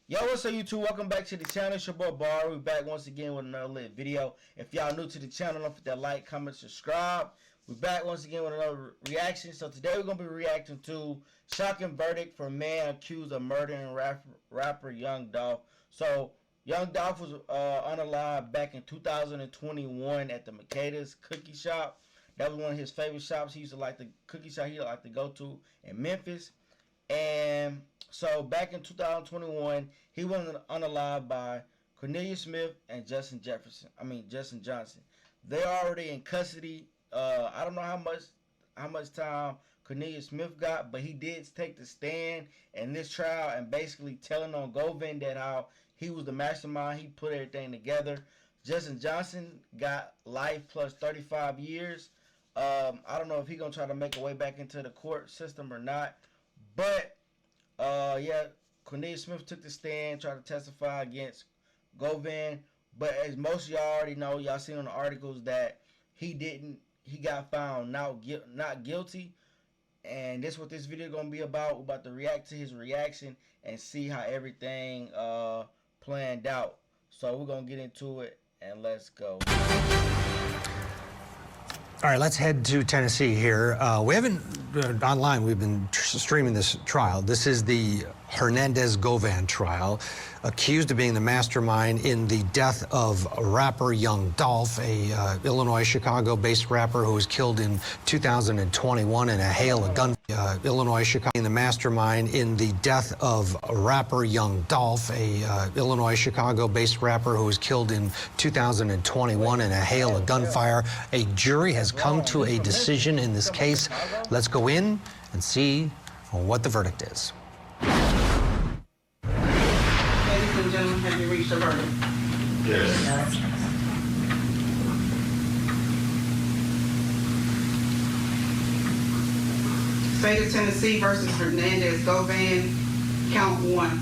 Yo, what's up YouTube? Welcome back to the channel. It's your boy Bar. We're back once again with another lit video. If y'all new to the channel, don't forget that like, comment, subscribe. We're back once again with another reaction. So today we're going to be reacting to shocking verdict for man accused of murdering rapper Young Dolph. So Young Dolph was unalive back in 2021 at the Makeda's cookie shop. That was one of his favorite shops. He used to like the cookie shop he liked to go to in Memphis. And so back in 2021, he was unalive by Cornelius Smith and Justin Johnson. They're already in custody. I don't know how much time Cornelius Smith got, but he did take the stand in this trial and basically telling on Govan that how he was the mastermind. He put everything together. Justin Johnson got life plus 35 years. I don't know if he's gonna try to make a way back into the court system or not. But, yeah, Cornelius Smith took the stand, tried to testify against Govan. But as most of y'all already know, y'all seen on the articles that he got found not guilty. And this is what this video going to be about. We're about to react to his reaction and see how everything planned out. So we're going to get into it and let's go. All right, let's head to Tennessee here. We haven't, online, we've been streaming this trial. This is the Hernandez-Govan trial, accused of being the mastermind in the death of rapper Young Dolph, a Illinois, Chicago-based rapper who was killed in 2021 in a hail of gun. Illinois, Chicago, the mastermind in the death of rapper Young Dolph, a Illinois, Chicago-based rapper who was killed in 2021 in a hail of gunfire. A jury has come to a decision in this case. Let's go in and see what the verdict is. Ladies and gentlemen, have you reached a verdict? Yes. State of Tennessee versus Hernandez-Govan, count 1.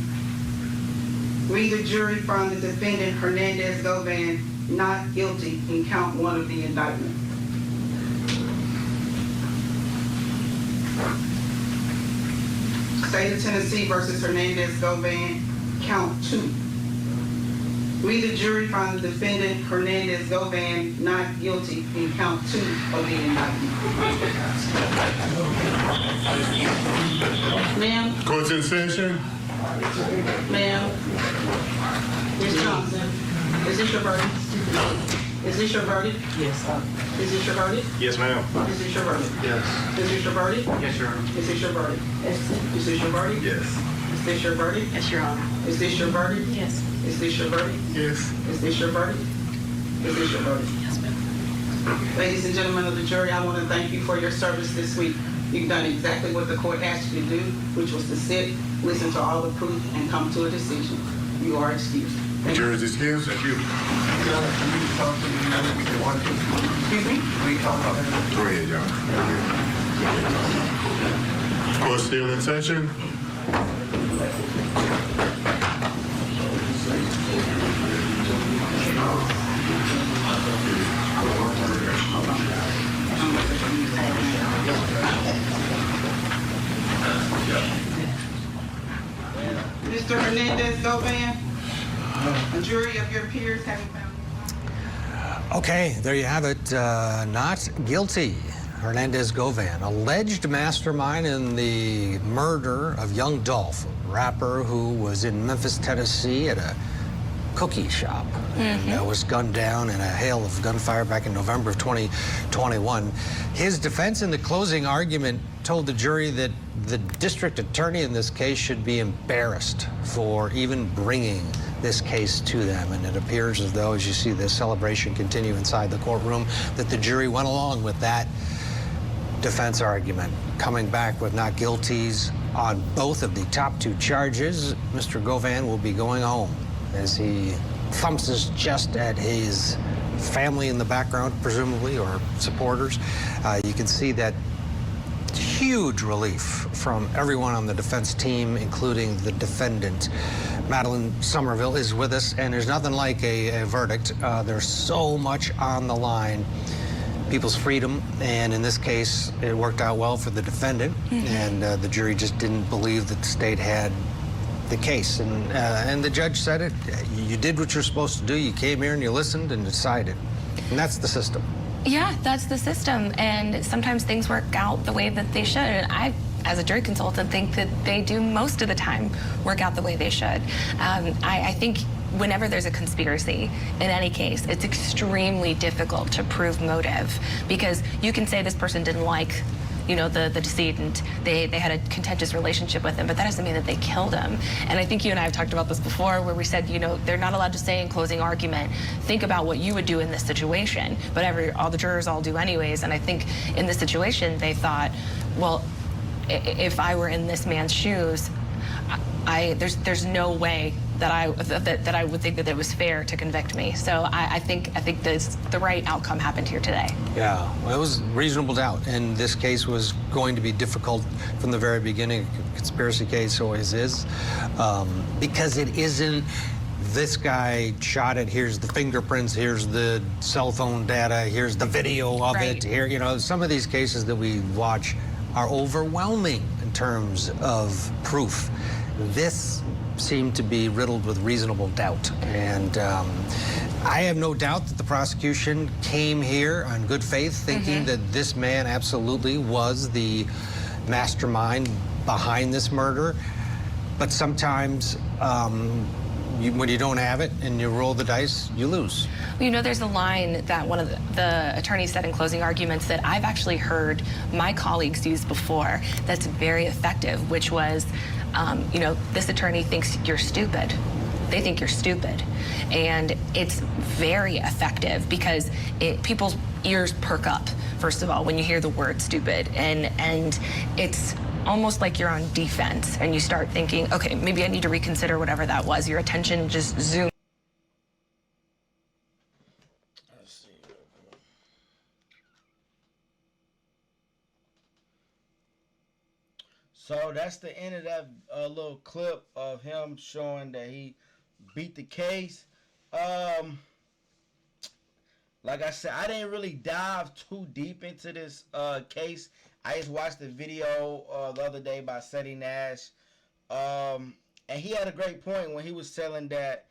We, the jury, found the defendant Hernandez-Govan not guilty in count 1 of the indictment. State of Tennessee versus Hernandez-Govan, count 2. We, the jury, found the defendant Hernandez-Govan not guilty in count 2 of the indictment. Ma'am? Court's in session. Ma'am? Ms. Johnson, is this your verdict? Is this your verdict? Yes. Is this your verdict? Yes, ma'am. Is this your verdict? Yes. Is this your verdict? Yes, Your Honor. Is this your verdict? Yes. Is this your verdict? Yes. Is this your verdict? Yes, Your Honor. Is this your verdict? Yes. Is this your verdict? Yes. Is this your verdict? Is this your verdict? Yes, ma'am. Ladies and gentlemen of the jury, I want to thank you for your service this week. You've done exactly what the court asked you to do, which was to sit, listen to all the proof, and come to a decision. You are excused. Thank you. Jury's excused. Thank you. Excuse me? Go ahead, John. Court still in session. Mr. Hernandez-Govan, a jury of your peers having found. Okay, there you have it. Not guilty. Hernandez-Govan, alleged mastermind in the murder of Young Dolph, a rapper who was in Memphis, Tennessee at a cookie shop and was gunned down in a hail of gunfire back in November of 2021. His defense in the closing argument told the jury that the district attorney in this case should be embarrassed for even bringing this case to them. And it appears as though, as you see this celebration continue inside the courtroom, that the jury went along with that defense argument, coming back with not guilties on both of the top 2 charges. Mr. Govan will be going home as he thumps his chest at his family in the background, presumably, or supporters. You can see that huge relief from everyone on the defense team, including the defendant. Madeline Somerville is with us, and there's nothing like a verdict. There's so much on the line. People's freedom, and in this case, it worked out well for the defendant, and the jury just didn't believe that the state had the case. And the judge said it. You did what you're supposed to do. You came here and you listened and decided. And that's the system. Yeah, that's the system. And sometimes things work out the way that they should. And I, as a jury consultant, think that they do most of the time work out the way they should. I think whenever there's a conspiracy in any case, it's extremely difficult to prove motive, because you can say this person didn't like, you know, the decedent, they had a contentious relationship with him, but that doesn't mean that they killed him. And I think you and I have talked about this before, where we said, you know, they're not allowed to say in closing argument, think about what you would do in this situation, but all the jurors all do anyways. And I think in this situation, they thought, well, if I were in this man's shoes, there's no way that I would think that it was fair to convict me. So I think the right outcome happened here today. Yeah, well, it was reasonable doubt, and this case was going to be difficult from the very beginning. A conspiracy case always is, because it isn't, this guy shot it, here's the fingerprints, here's the cell phone data, here's the video of it. Here, you know, some of these cases that we watch are overwhelming in terms of proof. This seemed to be riddled with reasonable doubt. And I have no doubt that the prosecution came here on good faith, thinking that this man absolutely was the mastermind behind this murder. But sometimes when you don't have it and you roll the dice, you lose. You know, there's a line that one of the attorneys said in closing arguments that I've actually heard my colleagues use before that's very effective, which was, you know, this attorney thinks you're stupid. They think you're stupid. And it's very effective because people's ears perk up, first of all, when you hear the word stupid. And it's almost like you're on defense and you start thinking, okay, maybe I need to reconsider whatever that was. Your attention just zooms. So that's the end of that little clip of him showing that he beat the case. Like I said, I didn't really dive too deep into this case. I just watched the video the other day by Seti Nash. And he had a great point when he was telling that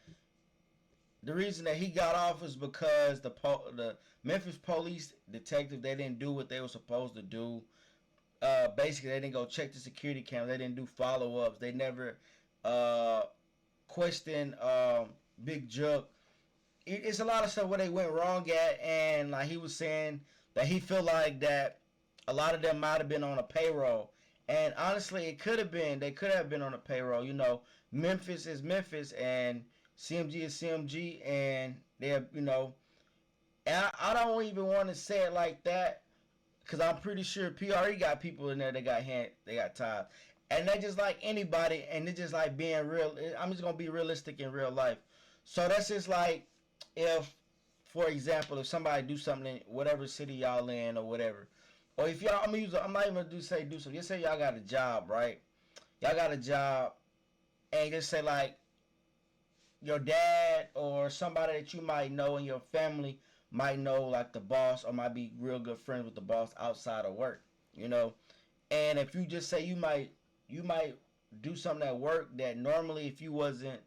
the reason that he got off is because the Memphis police detective, they didn't do what they were supposed to do. Basically, they didn't go check the security cameras. They didn't do follow-ups. They never questioned Big Juck. It's a lot of stuff where they went wrong at, and like he was saying that he feel like that a lot of them might have been on a payroll. And honestly, it could have been. They could have been on a payroll. You know, Memphis is Memphis, and CMG is CMG, and they're, you know, and I don't even want to say it like that, because I'm pretty sure PRE got people in there that got tied. And they're just like anybody, and they're just like being real. I'm just going to be realistic in real life. So that's just like if, for example, if somebody do something in whatever city y'all in or whatever. Or if y'all, I'm not even going to say do something. Just say y'all got a job, right? Y'all got a job, and just say like your dad or somebody that you might know in your family might know, like the boss, or might be real good friends with the boss outside of work, you know. And if you just say you might do something at work that normally if you wasn't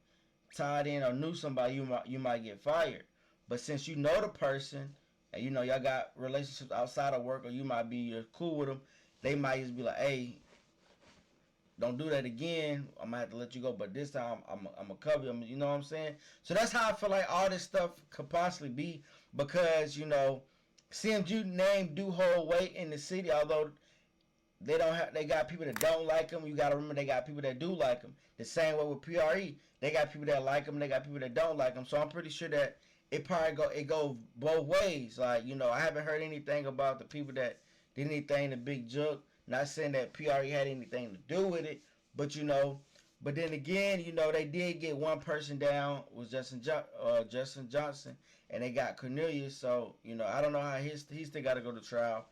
tied in or knew somebody, you might get fired. But since you know the person, and you know y'all got relationships outside of work, or you might be cool with them, they might just be like, hey, don't do that again. I'm gonna have to let you go, but this time I'm gonna cover them. You know what I'm saying? So that's how I feel like all this stuff could possibly be, because you know, CMG name do hold weight in the city, although they got people that don't like them. You gotta remember they got people that do like them. The same way with PRE, they got people that like them, they got people that don't like them. So I'm pretty sure that it go both ways. Like, you know, I haven't heard anything about the people that did anything to Big Juck. Not saying that PRE had anything to do with it, but you know, but then again, you know, they did get one person down, was Justin Johnson, and they got Cornelius. So you know, I don't know how he still got to go to trial.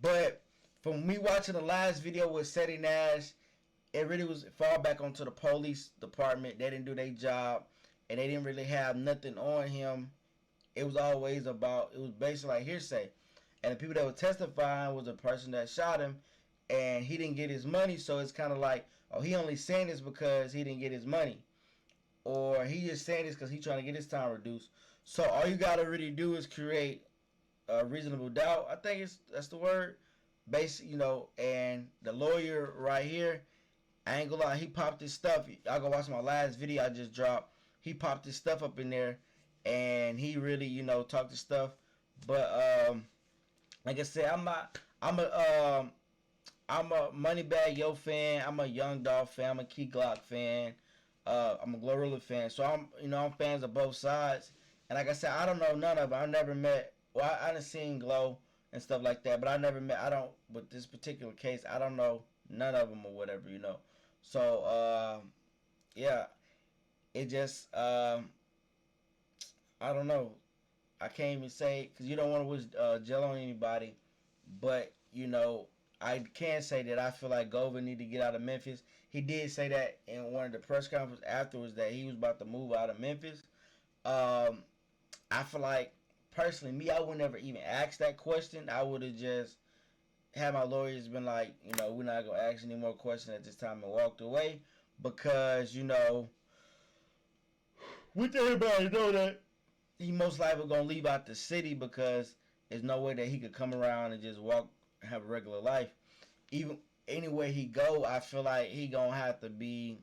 But from me watching the last video with Seti Nash, it really was fall back onto the police department. They didn't do their job, and they didn't really have nothing on him. It was basically like hearsay, and the people that were testifying was the person that shot him. And he didn't get his money, so it's kind of like, oh, he only saying this because he didn't get his money, or he just saying this because he trying to get his time reduced. So all you gotta really do is create a reasonable doubt. I think that's the word. Basic, and the lawyer right here, I ain't gonna lie, he popped his stuff. Y'all go watch my last video I just dropped. He popped his stuff up in there, and he really, talked his stuff. But like I said, I'm a Moneybag Yo fan. I'm a Young Dolph fan. I'm a Key Glock fan. I'm a Glorilla fan. So I'm fans of both sides. And like I said, I don't know none of them. I never met. Well, I done seen Glow and stuff like that, but I never met. With this particular case, I don't know none of them or whatever, So yeah, it just I don't know. I can't even say, because you don't want to wish jail on anybody, but I can say that I feel like Govan need to get out of Memphis. He did say that in one of the press conferences afterwards that he was about to move out of Memphis. I feel like, personally, me, I would never even ask that question. I would have just had my lawyers been like, we're not going to ask any more questions at this time, and walked away, because, with everybody know that he most likely going to leave out the city, because there's no way that he could come around and just walk, have a regular life. Even anywhere he go, I feel like he going to have to be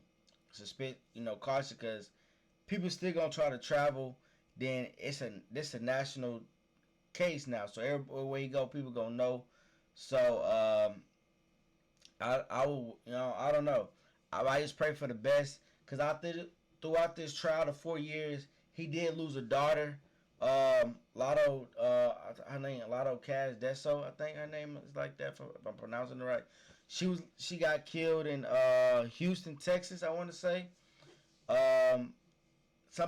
cautious, because people still going to try to travel. Then this a national case now, so everywhere you go, people gonna know. So I will, I don't know. I just pray for the best, because throughout this trial of 4 years, he did lose a daughter. Lotto, her name Lotto Cash Deso, I think her name is like that, if I'm pronouncing it right. She got killed in Houston, Texas, I want to say. A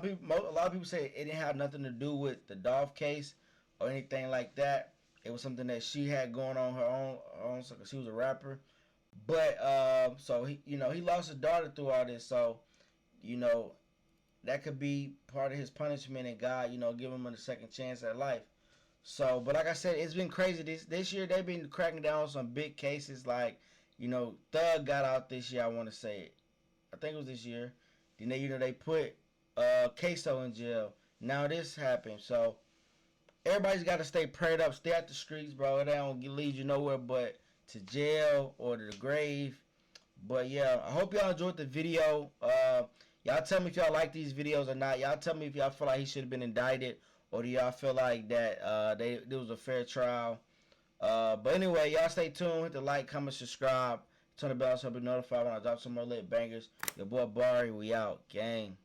lot of people say it didn't have nothing to do with the Dolph case or anything like that. It was something that she had going on her own, because she was a rapper. But so he lost his daughter through all this. So that could be part of his punishment, and God, give him a second chance at life. So, but like I said, it's been crazy this year. They've been cracking down on some big cases, like Thug got out this year. I want to say it. I think it was this year. Then they put Queso in jail. Now this happened. So everybody's got to stay prayed up, stay out the streets, bro. They don't lead you nowhere but to jail or to the grave. But yeah, I hope y'all enjoyed the video. Y'all tell me if y'all like these videos or not. Y'all tell me if y'all feel like he should have been indicted, or do y'all feel like that there was a fair trial. But anyway, y'all stay tuned. Hit the like, comment, subscribe, turn the bell so you'll be notified when I drop some more lit bangers. Your boy Bari, we out. Gang.